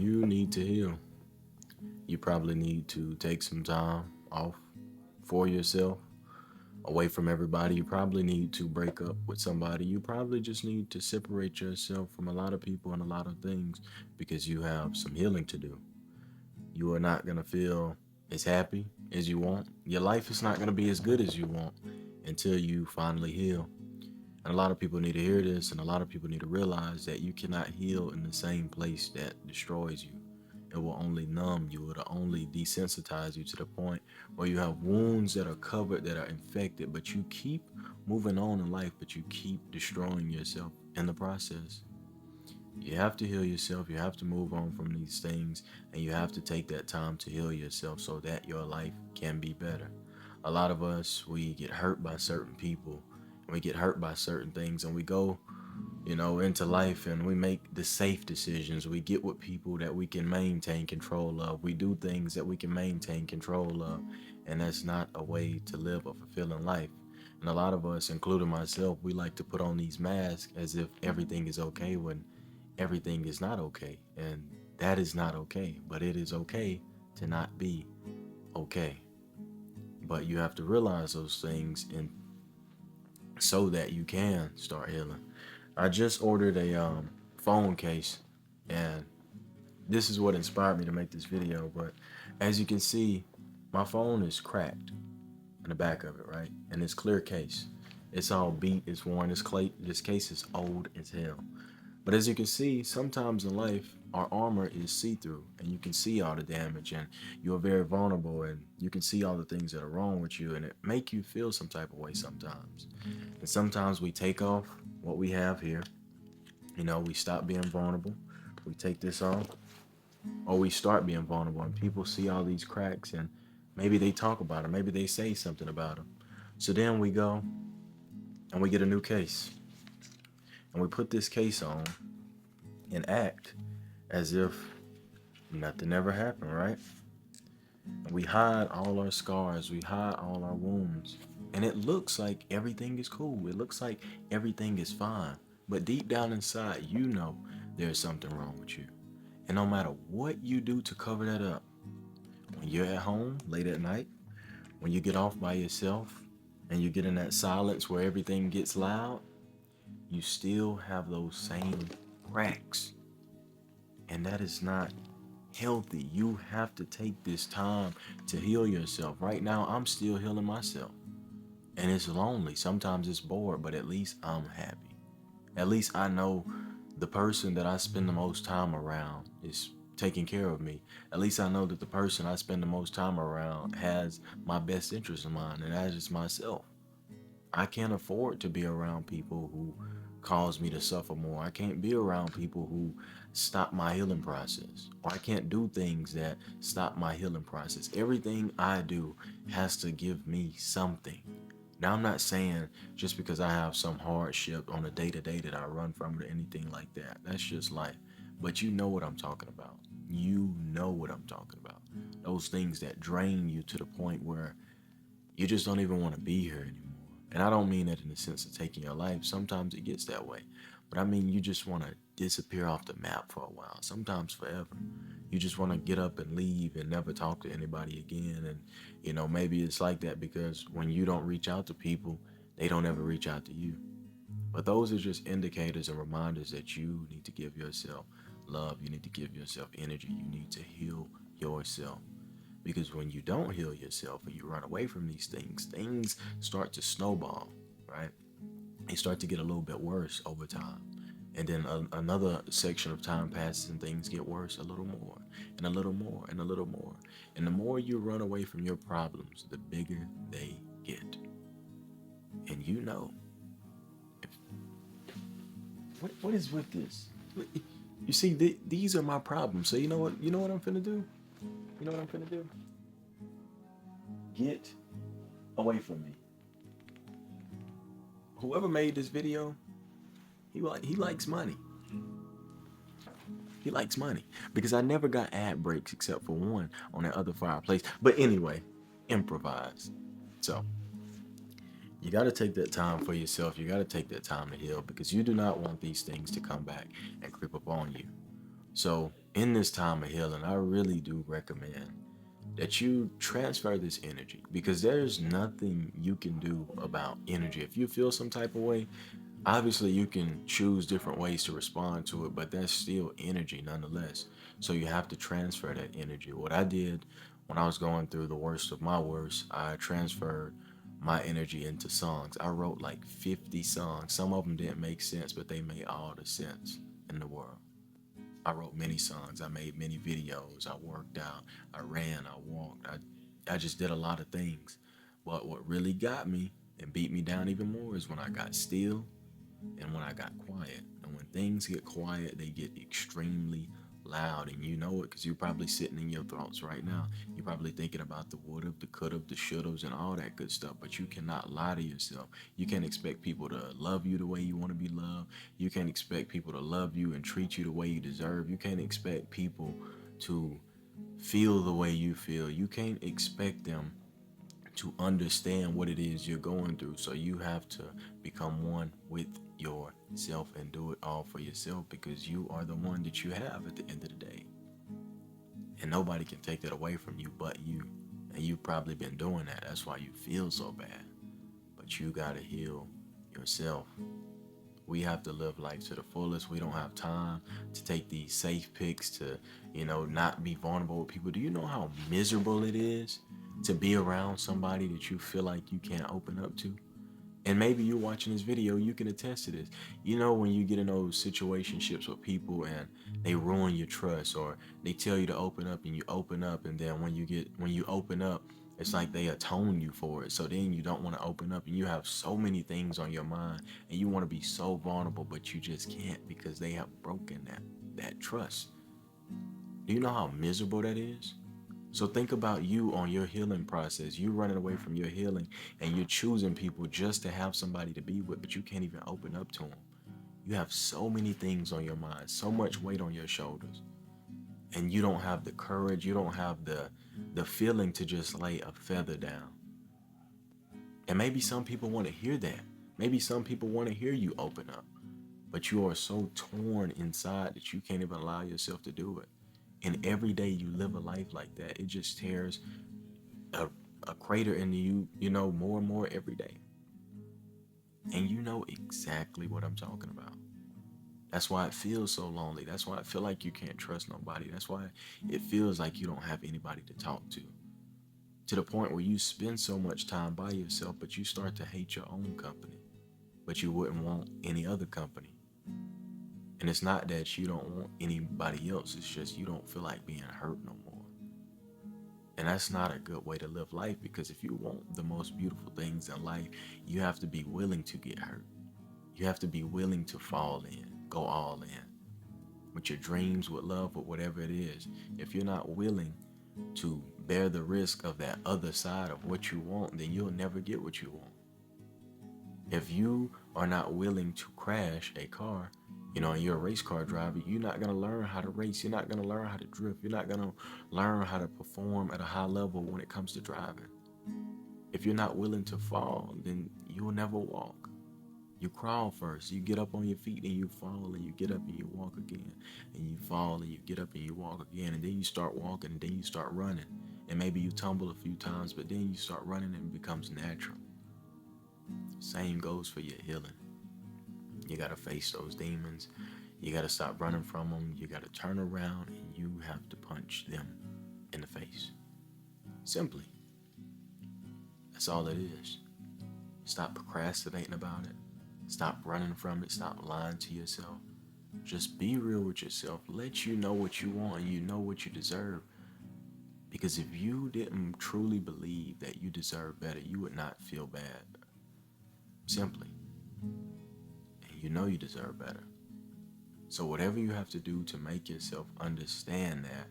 you need to heal. You probably need to take some time off for yourself, away from everybody. You probably need to break up with somebody. You probably just need to separate yourself from a lot of people and a lot of things because you have some healing to do. You are not going to feel as happy as you want. Your life is not going to be as good as you want until you finally heal. And a lot of people need to hear this, and a lot of people need to realize that you cannot heal in the same place that destroys you. It will only numb you, it'll only desensitize you to the point where you have wounds that are covered, that are infected, but you keep moving on in life, but you keep destroying yourself in the process. You have to heal yourself, you have to move on from these things, and you have to take that time to heal yourself so that your life can be better. A lot of us, we get hurt by certain people, and we get hurt by certain things, and we go, into life and we make the safe decisions. We get with people that we can maintain control of. We do things that we can maintain control of. And that's not a way to live a fulfilling life. And a lot of us, including myself, we like to put on these masks as if everything is okay when everything is not okay. And that is not okay. But it is okay to not be okay. But you have to realize those things and so that you can start healing. I just ordered a phone case, and this is what inspired me to make this video. But as you can see, my phone is cracked in the back of it, right? And it's clear case. It's all beat, it's worn. This case is old as hell. But as you can see, sometimes in life, our armor is see-through, and you can see all the damage, and you are very vulnerable, and you can see all the things that are wrong with you, and it make you feel some type of way sometimes. And sometimes we take off what we have here. We stop being vulnerable. We take this off, or we start being vulnerable, and people see all these cracks, and maybe they talk about them. Maybe they say something about them. So then we go and we get a new case, and we put this case on and act as if nothing ever happened, right? We hide all our scars, we hide all our wounds, and it looks like everything is cool. It looks like everything is fine. But deep down inside, you know there's something wrong with you. And no matter what you do to cover that up, when you're at home late at night, when you get off by yourself, and you get in that silence where everything gets loud, you still have those same cracks. And that is not healthy. You have to take this time to heal yourself. Right now, I'm still healing myself. And it's lonely. Sometimes it's bored, but at least I'm happy. At least I know the person that I spend the most time around is taking care of me. At least I know that the person I spend the most time around has my best interest in mind, and that is myself. I can't afford to be around people who cause me to suffer more. I can't be around people who stop my healing process. Or I can't do things that stop my healing process. Everything I do has to give me something. Now, I'm not saying just because I have some hardship on a day to day that I run from it or anything like that. That's just life. But you know what I'm talking about. You know what I'm talking about. Those things that drain you to the point where you just don't even want to be here anymore. And I don't mean that in the sense of taking your life. Sometimes it gets that way. But I mean, you just want to disappear off the map for a while, sometimes forever. You just want to get up and leave and never talk to anybody again. And, maybe it's like that because when you don't reach out to people, they don't ever reach out to you. But those are just indicators and reminders that you need to give yourself love. You need to give yourself energy. You need to heal yourself. Because when you don't heal yourself and you run away from these things start to snowball, right? They start to get a little bit worse over time. And then another section of time passes and things get worse a little more and a little more and a little more. And the more you run away from your problems, the bigger they get. And if, what is with this? You see, these are my problems. So you know what I'm finna do? You know what I'm finna do? Get away from me. Whoever made this video, he likes money. He likes money because I never got ad breaks except for one on that other fireplace. But anyway, improvise. So you got to take that time for yourself. You got to take that time to heal because you do not want these things to come back and creep up on you. So In this time of healing, I really do recommend that you transfer this energy, because there's nothing you can do about energy. If you feel some type of way, obviously you can choose different ways to respond to it, but that's still energy nonetheless. So you have to transfer that energy. What I did when I was going through the worst of my worst, I transferred my energy into songs. I wrote like 50 songs. Some of them didn't make sense, but they made all the sense in the world. I wrote many songs. I made many videos. I worked out. I ran. I walked. I just did a lot of things. But what really got me and beat me down even more is when I got still and when I got quiet. And when things get quiet, they get extremely loud. And you know it because you're probably sitting in your thoughts right now. You're probably thinking about the would have, the could have, the should haves, and all that good stuff. But you cannot lie to yourself. You can't expect people to love you the way you want to be loved. You can't expect people to love you and treat you the way you deserve. You can't expect people to feel the way you feel. You can't expect them to understand what it is you're going through. So you have to become one with yourself and do it all for yourself, because you are the one that you have at the end of the day. And nobody can take that away from you but you. And you've probably been doing that. That's why you feel so bad. But you got to heal yourself. We have to live life to the fullest. We don't have time to take these safe picks to, not be vulnerable with people. Do you know how miserable it is to be around somebody that you feel like you can't open up to? And maybe you watching this video, you can attest to this. You know, when you get in those situationships with people and they ruin your trust, or they tell you to open up and you open up, and then when you open up, it's like they atone you for it. So then you don't want to open up, and you have so many things on your mind and you want to be so vulnerable, but you just can't because they have broken that trust. Do you know how miserable that is? So think about you on your healing process. You running away from your healing and you're choosing people just to have somebody to be with, but you can't even open up to them. You have so many things on your mind, so much weight on your shoulders, and you don't have the courage, you don't have the feeling to just lay a feather down. And maybe some people want to hear that. Maybe some people want to hear you open up, but you are so torn inside that you can't even allow yourself to do it. And every day you live a life like that, it just tears a, a crater into you, more and more every day. And you know exactly what I'm talking about. That's why it feels so lonely. That's why I feel like you can't trust nobody. That's why it feels like you don't have anybody to talk to the point where you spend so much time by yourself, but you start to hate your own company, but you wouldn't want any other company. And it's not that you don't want anybody else, it's just you don't feel like being hurt no more. And that's not a good way to live life, because if you want the most beautiful things in life, you have to be willing to get hurt. You have to be willing to fall in, go all in with your dreams, with love, with whatever it is. If you're not willing to bear the risk of that other side of what you want, then you'll never get what you want. If you are not willing to crash a car, and you're a race car driver, you're not going to learn how to race. You're not going to learn how to drift. You're not going to learn how to perform at a high level when it comes to driving. If you're not willing to fall, then you'll never walk. You crawl first. You get up on your feet and you fall, and you get up and you walk again. And you fall and you get up and you walk again. And then you start walking and then you start running. And maybe you tumble a few times, but then you start running and it becomes natural. Same goes for your healing. You got to face those demons. You got to stop running from them. You got to turn around and you have to punch them in the face. Simply. That's all it is. Stop procrastinating about it. Stop running from it. Stop lying to yourself. Just be real with yourself. Let you know what you want and you know what you deserve. Because if you didn't truly believe that you deserve better, you would not feel bad. Simply. And you know you deserve better. So whatever you have to do to make yourself understand that,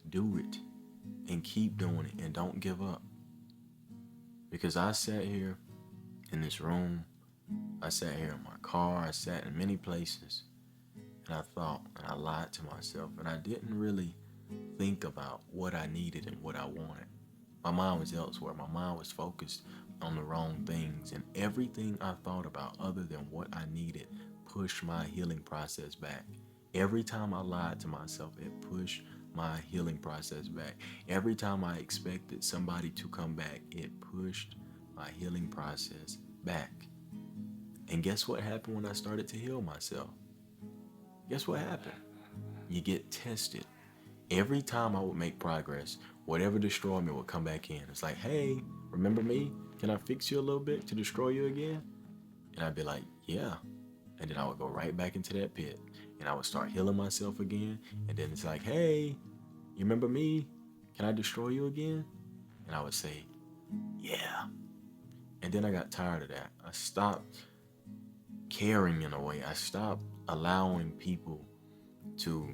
do it. And keep doing it and don't give up. Because I sat here in this room, I sat here in my car, I sat in many places, and I thought and I lied to myself, and I didn't really think about what I needed and what I wanted. My mind was elsewhere. My mind was focused on the wrong things, and everything I thought about other than what I needed pushed my healing process back. Every time I lied to myself, it pushed my healing process back. Every time I expected somebody to come back, it pushed my healing process back. And guess what happened when I started to heal myself? Guess what happened? You get tested. Every time I would make progress, whatever destroyed me would come back in. It's like, hey, remember me? Can I fix you a little bit to destroy you again? And I'd be like, yeah. And then I would go right back into that pit. And I would start healing myself again. And then it's like, hey, you remember me? Can I destroy you again? And I would say, yeah. And then I got tired of that. I stopped caring in a way. I stopped allowing people to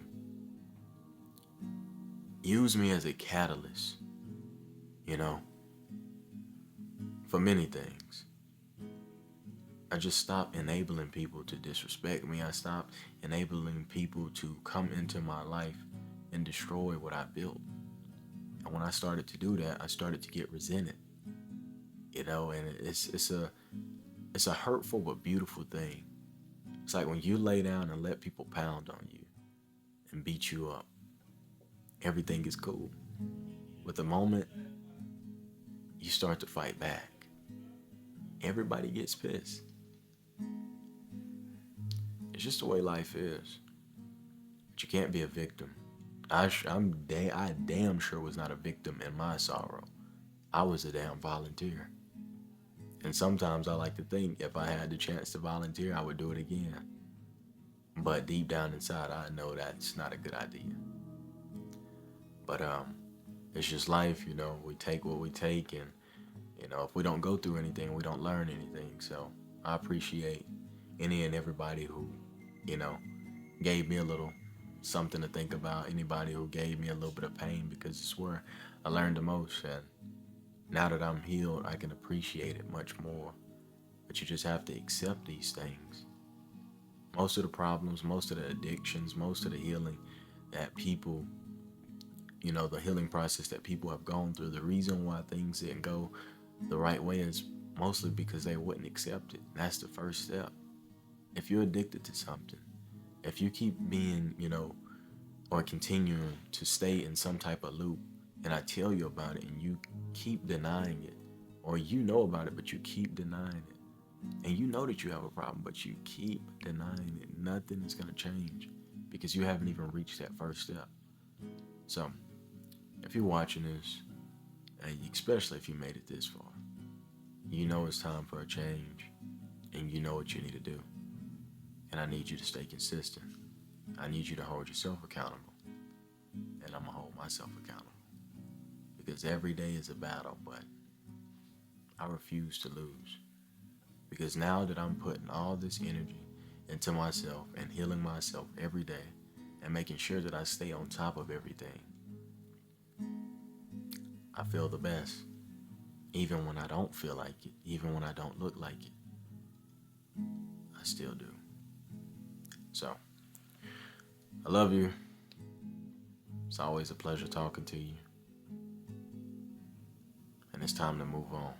use me as a catalyst, you know, for many things. I just stopped enabling people to disrespect me. I stopped enabling people to come into my life and destroy what I built. And when I started to do that, I started to get resented, you know, and it's a hurtful but beautiful thing. It's like when you lay down and let people pound on you and beat you up, everything is cool. But the moment you start to fight back, everybody gets pissed. It's just the way life is. But you can't be a victim. I damn sure was not a victim in my sorrow. I was a damn volunteer. And sometimes I like to think if I had the chance to volunteer, I would do it again. But deep down inside, I know that's not a good idea. But it's just life, you know. We take what we take, and you know, if we don't go through anything, we don't learn anything. So I appreciate any and everybody who, you know, gave me a little something to think about. Anybody who gave me a little bit of pain, because it's where I learned the most. And now that I'm healed, I can appreciate it much more. But you just have to accept these things. Most of the problems, most of the addictions, most of the healing that people, you know, the healing process that people have gone through, the reason why things didn't go the right way is mostly because they wouldn't accept it. That's the first step. If you're addicted to something, if you keep being, you know, or continuing to stay in some type of loop, and I tell you about it and you keep denying it, or you know about it but you keep denying it, and you know that you have a problem but you keep denying it, nothing is going to change because you haven't even reached that first step. So if you're watching this, and especially if you made it this far, you know it's time for a change, and you know what you need to do. And I need you to stay consistent. I need you to hold yourself accountable, and I'm gonna hold myself accountable, because every day is a battle, but I refuse to lose. Because now that I'm putting all this energy into myself and healing myself every day and making sure that I stay on top of everything, I feel the best. Even when I don't feel like it, even when I don't look like it, I still do. So, I love you. It's always a pleasure talking to you. And it's time to move on.